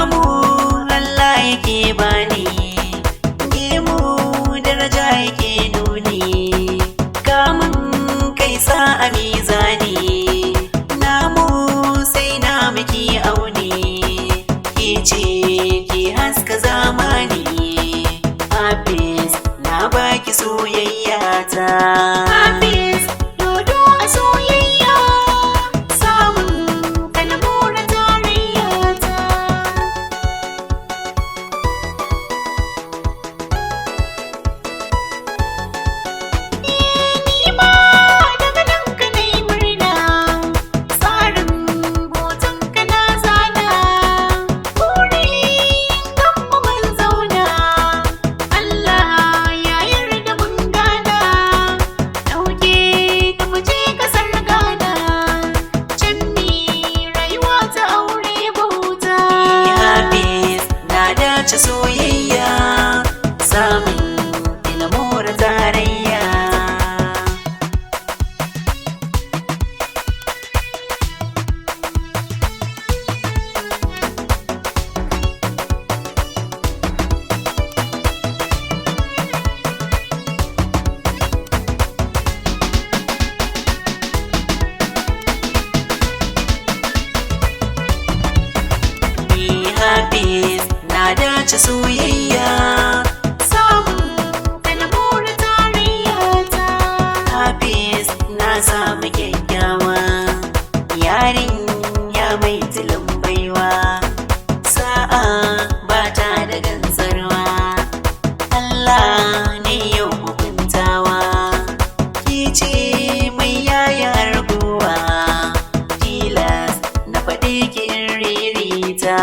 samu Allah yake bani, gemu daraja yake nuni, kamun kai sa a mizani, namu sai na miki auni, ke ce ke haska zamani. Hafiz na baki soyayya ta, Hafiz dodo a soyayya, samun kalmura tarayya ta. Ni ma daga nan ka nai murna, tsarin hoton ka na zana, buri kan mu mun zauna, Allah ya yarda mun gana, dauke ka mu je kasar Ghana, can mi rayuwa ta aure bauta. Hafiz na dace soyayya, samun ilmora tarayya. Hafiz na dace soyayya, samun kalmura tarayya ta. Hafiz na samu kyakkyawa, yarin ya mai tilin baiwa, sa'a ba ta da gantsarwa, Allah ne yau hukuntawa, ke ce mai yayar guwa, tilas na faɗi kin ririta.